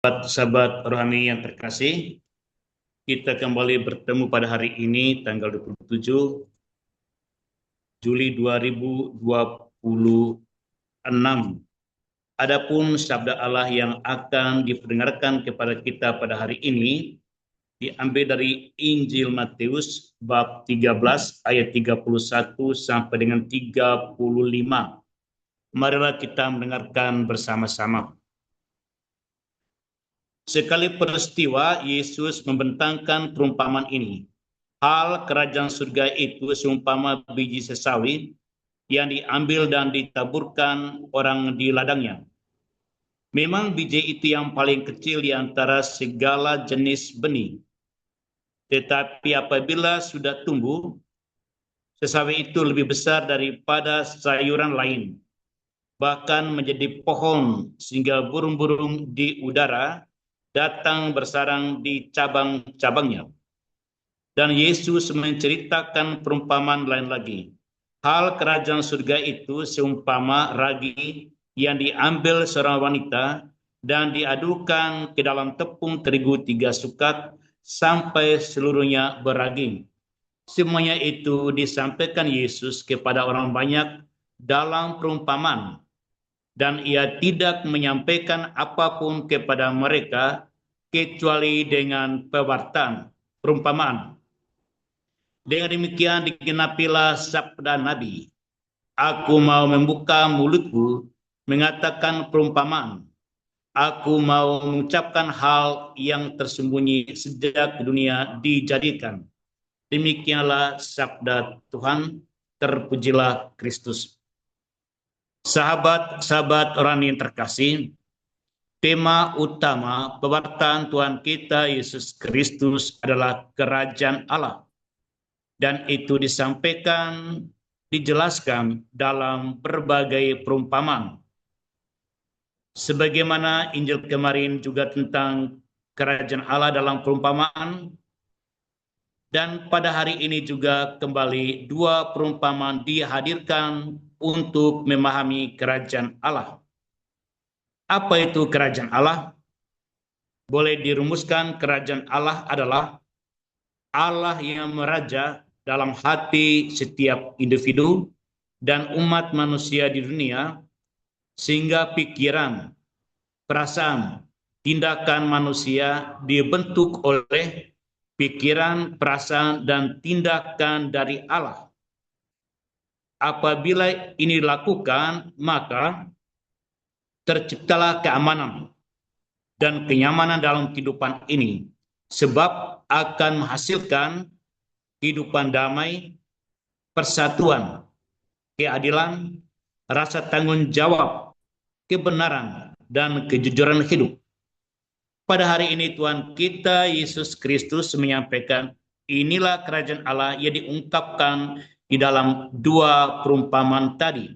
Sahabat rohani yang terkasih, kita kembali bertemu pada hari ini tanggal 27 Juli 2026. Adapun sabda Allah yang akan diperdengarkan kepada kita pada hari ini diambil dari Injil Matius bab 13 ayat 31 sampai dengan 35. Marilah kita mendengarkan bersama-sama. Sekali peristiwa, Yesus membentangkan perumpamaan ini. Hal kerajaan surga itu seumpama biji sesawi yang diambil dan ditaburkan orang di ladangnya. Memang biji itu yang paling kecil di antara segala jenis benih. Tetapi apabila sudah tumbuh, sesawi itu lebih besar daripada sayuran lain. Bahkan menjadi pohon sehingga burung-burung di udara datang bersarang di cabang-cabangnya. Dan Yesus menceritakan perumpamaan lain lagi. Hal kerajaan surga itu seumpama ragi yang diambil seorang wanita dan diadukan ke dalam tepung terigu 3 sukat sampai seluruhnya beragi. Semuanya itu disampaikan Yesus kepada orang banyak dalam perumpamaan. Dan ia tidak menyampaikan apapun kepada mereka kecuali dengan pewartaan, perumpamaan. Dengan demikian digenapilah sabda Nabi. Aku mau membuka mulutku, mengatakan perumpamaan. Aku mau mengucapkan hal yang tersembunyi sejak dunia dijadikan. Demikianlah sabda Tuhan, terpujilah Kristus. Sahabat-sahabat orang yang terkasih, tema utama pewartaan Tuhan kita Yesus Kristus adalah kerajaan Allah. Dan itu disampaikan, dijelaskan dalam berbagai perumpamaan. Sebagaimana Injil kemarin juga tentang kerajaan Allah dalam perumpamaan, dan pada hari ini juga kembali dua perumpamaan dihadirkan untuk memahami kerajaan Allah. Apa itu kerajaan Allah? Boleh dirumuskan kerajaan Allah adalah Allah yang meraja dalam hati setiap individu dan umat manusia di dunia, sehingga pikiran, perasaan, tindakan manusia dibentuk oleh pikiran, perasaan, dan tindakan dari Allah. Apabila ini dilakukan, maka terciptalah keamanan dan kenyamanan dalam kehidupan ini, sebab akan menghasilkan kehidupan damai, persatuan, keadilan, rasa tanggung jawab, kebenaran, dan kejujuran hidup. Pada hari ini Tuhan kita Yesus Kristus menyampaikan, inilah kerajaan Allah yang diungkapkan di dalam dua perumpamaan tadi.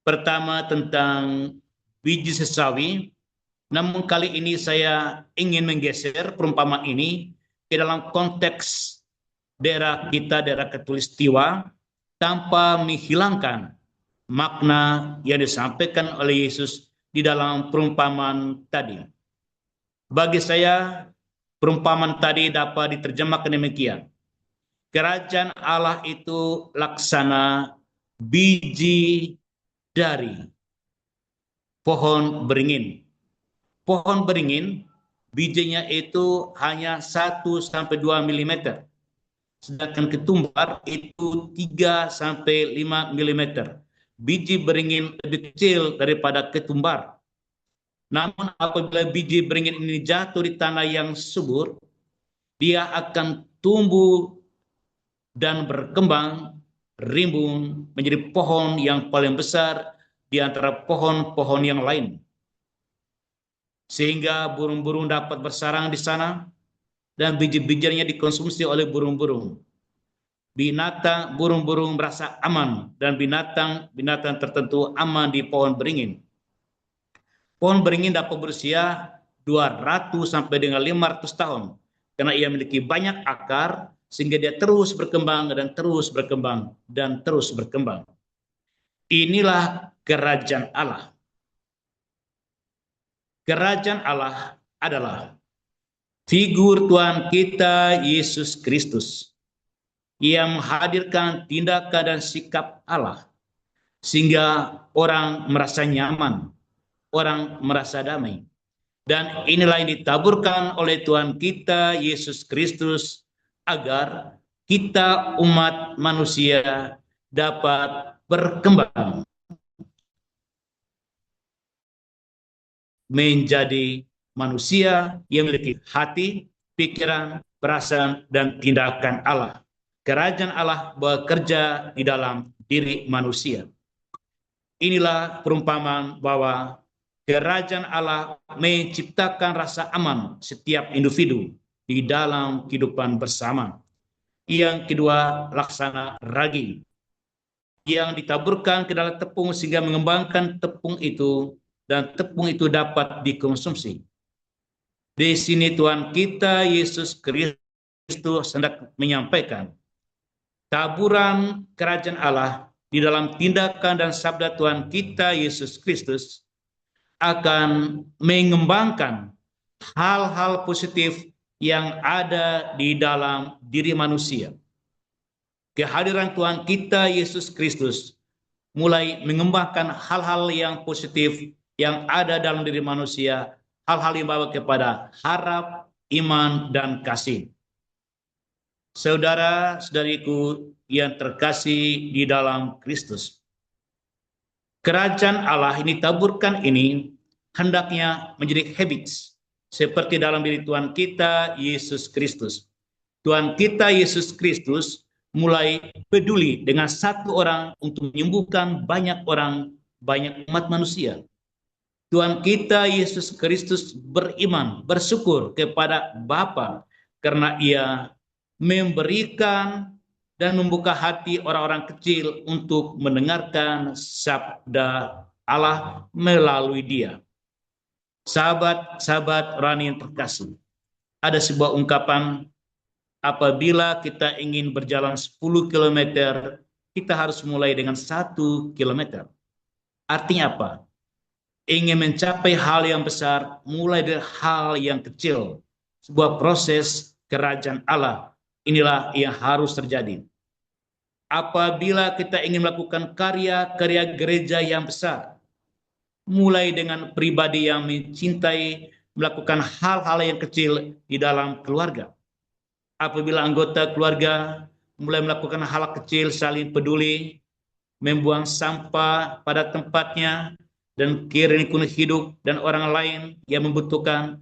Pertama tentang biji sesawi, namun kali ini saya ingin menggeser perumpamaan ini ke dalam konteks daerah kita, daerah Katulistiwa, tanpa menghilangkan makna yang disampaikan oleh Yesus di dalam perumpamaan tadi. Bagi saya, perumpamaan tadi dapat diterjemahkan demikian. Kerajaan Allah itu laksana biji dari pohon beringin. Pohon beringin, bijinya itu hanya 1-2 mm. Sedangkan ketumbar itu 3-5 mm. Biji beringin lebih kecil daripada ketumbar. Namun apabila biji beringin ini jatuh di tanah yang subur, dia akan tumbuh dan berkembang, rimbun, menjadi pohon yang paling besar di antara pohon-pohon yang lain. Sehingga burung-burung dapat bersarang di sana, dan biji-bijiannya dikonsumsi oleh burung-burung. Burung-burung merasa aman, dan binatang tertentu aman di pohon beringin. Pohon beringin dapat berusia 200 sampai dengan 500 tahun karena ia memiliki banyak akar sehingga dia terus berkembang dan terus berkembang dan terus berkembang. Inilah kerajaan Allah. Kerajaan Allah adalah figur Tuhan kita Yesus Kristus yang menghadirkan tindakan dan sikap Allah sehingga orang merasa nyaman, orang merasa damai. Dan inilah yang ditaburkan oleh Tuhan kita Yesus Kristus agar kita umat manusia dapat berkembang menjadi manusia yang memiliki hati, pikiran, perasaan, dan tindakan Allah. Kerajaan Allah bekerja di dalam diri manusia. Inilah perumpamaan bahwa kerajaan Allah menciptakan rasa aman setiap individu di dalam kehidupan bersama. Yang kedua, laksana ragi yang ditaburkan ke dalam tepung sehingga mengembangkan tepung itu dan tepung itu dapat dikonsumsi. Di sini Tuhan kita Yesus Kristus hendak menyampaikan taburan kerajaan Allah di dalam tindakan dan sabda Tuhan kita Yesus Kristus akan mengembangkan hal-hal positif yang ada di dalam diri manusia. Kehadiran Tuhan kita Yesus Kristus mulai mengembangkan hal-hal yang positif yang ada dalam diri manusia, hal-hal yang membawa kepada harap, iman, dan kasih. Saudara-saudariku yang terkasih di dalam Kristus, kerajaan Allah ini taburkan ini hendaknya menjadi habits seperti dalam diri Tuhan kita Yesus Kristus. Tuhan kita Yesus Kristus mulai peduli dengan satu orang untuk menyembuhkan banyak orang, banyak umat manusia. Tuhan kita Yesus Kristus beriman, bersyukur kepada Bapa karena Ia memberikan dan membuka hati orang-orang kecil untuk mendengarkan sabda Allah melalui Dia. Sahabat-sahabat rohani yang terkasih, ada sebuah ungkapan, apabila kita ingin berjalan 10 km, kita harus mulai dengan 1 km. Artinya apa? Ingin mencapai hal yang besar, mulai dari hal yang kecil. Sebuah proses kerajaan Allah. Inilah yang harus terjadi. Apabila kita ingin melakukan karya-karya gereja yang besar, mulai dengan pribadi yang mencintai melakukan hal-hal yang kecil di dalam keluarga. Apabila anggota keluarga mulai melakukan hal kecil, saling peduli, membuang sampah pada tempatnya, dan lingkungan hidup dan orang lain yang membutuhkan.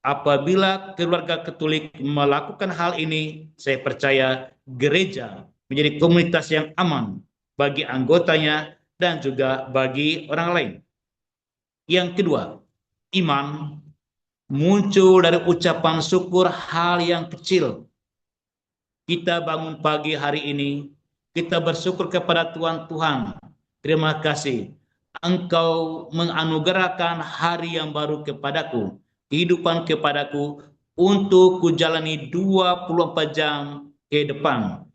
Apabila keluarga Katolik melakukan hal ini, saya percaya gereja menjadi komunitas yang aman bagi anggotanya dan juga bagi orang lain. Yang kedua, iman muncul dari ucapan syukur hal yang kecil. Kita bangun pagi hari ini, kita bersyukur kepada Tuhan. Terima kasih. Engkau menganugerahkan hari yang baru kepadaku, kehidupan kepadaku, untuk kujalani 24 jam ke depan.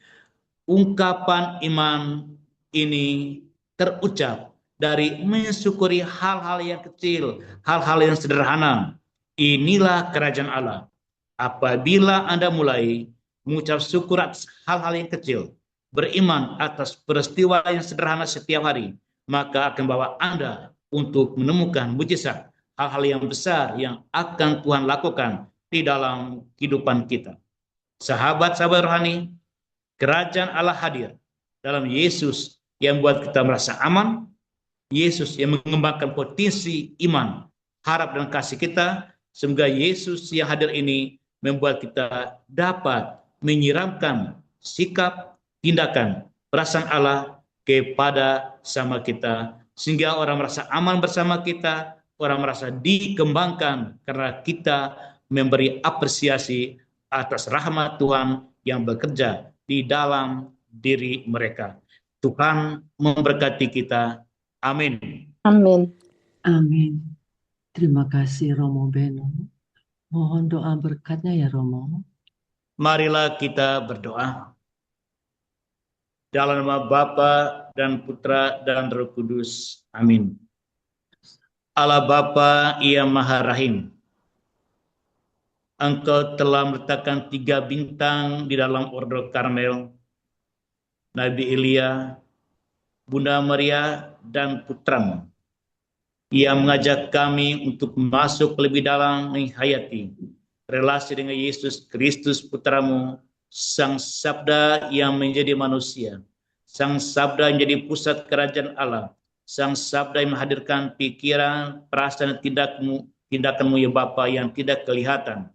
Ungkapan iman ini terucap dari mensyukuri hal-hal yang kecil, hal-hal yang sederhana. Inilah kerajaan Allah. Apabila Anda mulai mengucap syukur atas hal-hal yang kecil, beriman atas peristiwa yang sederhana setiap hari, maka akan bawa Anda untuk menemukan mujizat, hal-hal yang besar yang akan Tuhan lakukan di dalam kehidupan kita. Sahabat-sahabat rohani, kerajaan Allah hadir dalam Yesus yang membuat kita merasa aman, Yesus yang mengembangkan potensi iman, harap dan kasih kita. Semoga Yesus yang hadir ini membuat kita dapat menyiramkan sikap, tindakan, perasaan Allah kepada sama kita, sehingga orang merasa aman bersama kita, orang merasa dikembangkan karena kita memberi apresiasi atas rahmat Tuhan yang bekerja di dalam diri mereka. Tuhan memberkati kita. Amin. Amin. Amin. Terima kasih Romo Beno. Mohon doa berkatnya ya Romo. Marilah kita berdoa. Dalam nama Bapa dan Putra dan Roh Kudus. Amin. Allah Bapa yang Maha Rahim, Engkau telah meletakkan 3 bintang di dalam ordo Karmel, Nabi Elia, Bunda Maria, dan putramu. Ia mengajak kami untuk masuk lebih dalam menghayati relasi dengan Yesus Kristus putramu, Sang Sabda yang menjadi manusia, Sang Sabda yang menjadi pusat kerajaan Allah, Sang Sabda yang menghadirkan pikiran, perasaan, tindakanmu ya Bapa yang tidak kelihatan.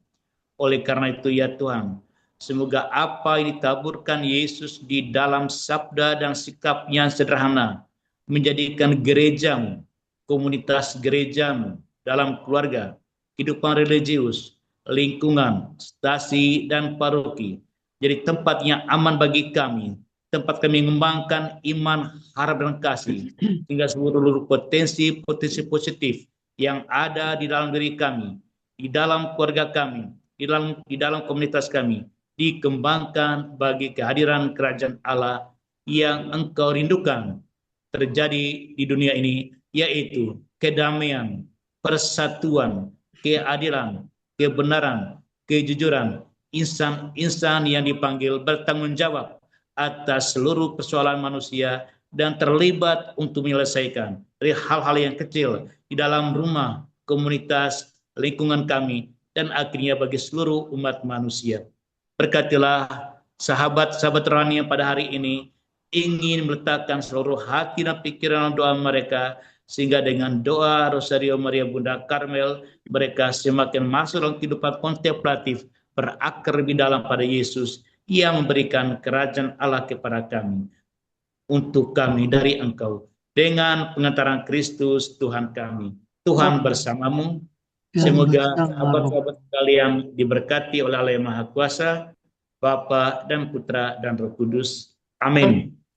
Oleh karena itu ya Tuhan, semoga apa yang ditaburkan Yesus di dalam sabda dan sikapnya sederhana menjadikan gerejamu, komunitas gerejamu, dalam keluarga, kehidupan religius, lingkungan, stasi, dan paroki jadi tempat yang aman bagi kami, tempat kami mengembangkan iman, harap, dan kasih, sehingga seluruh potensi positif yang ada di dalam diri kami, di dalam keluarga kami, di dalam komunitas kami dikembangkan bagi kehadiran kerajaan Allah yang Engkau rindukan terjadi di dunia ini, yaitu kedamaian, persatuan, keadilan, kebenaran, kejujuran, insan-insan yang dipanggil bertanggung jawab atas seluruh persoalan manusia dan terlibat untuk menyelesaikan dari hal-hal yang kecil di dalam rumah, komunitas, lingkungan kami, dan akhirnya bagi seluruh umat manusia. Berkatilah sahabat-sahabat rohani yang pada hari ini ingin meletakkan seluruh hati dan pikiran doa mereka, sehingga dengan doa Rosario Maria Bunda Karmel mereka semakin masuk dalam kehidupan kontemplatif, berakar lebih dalam pada Yesus yang memberikan kerajaan Allah kepada kami, untuk kami dari Engkau, dengan pengantaran Kristus Tuhan kami. Tuhan bersamamu. Semoga sahabat-sahabat sekalian diberkati oleh Allah yang Maha Kuasa, Bapa dan Putra dan Roh Kudus. Amin.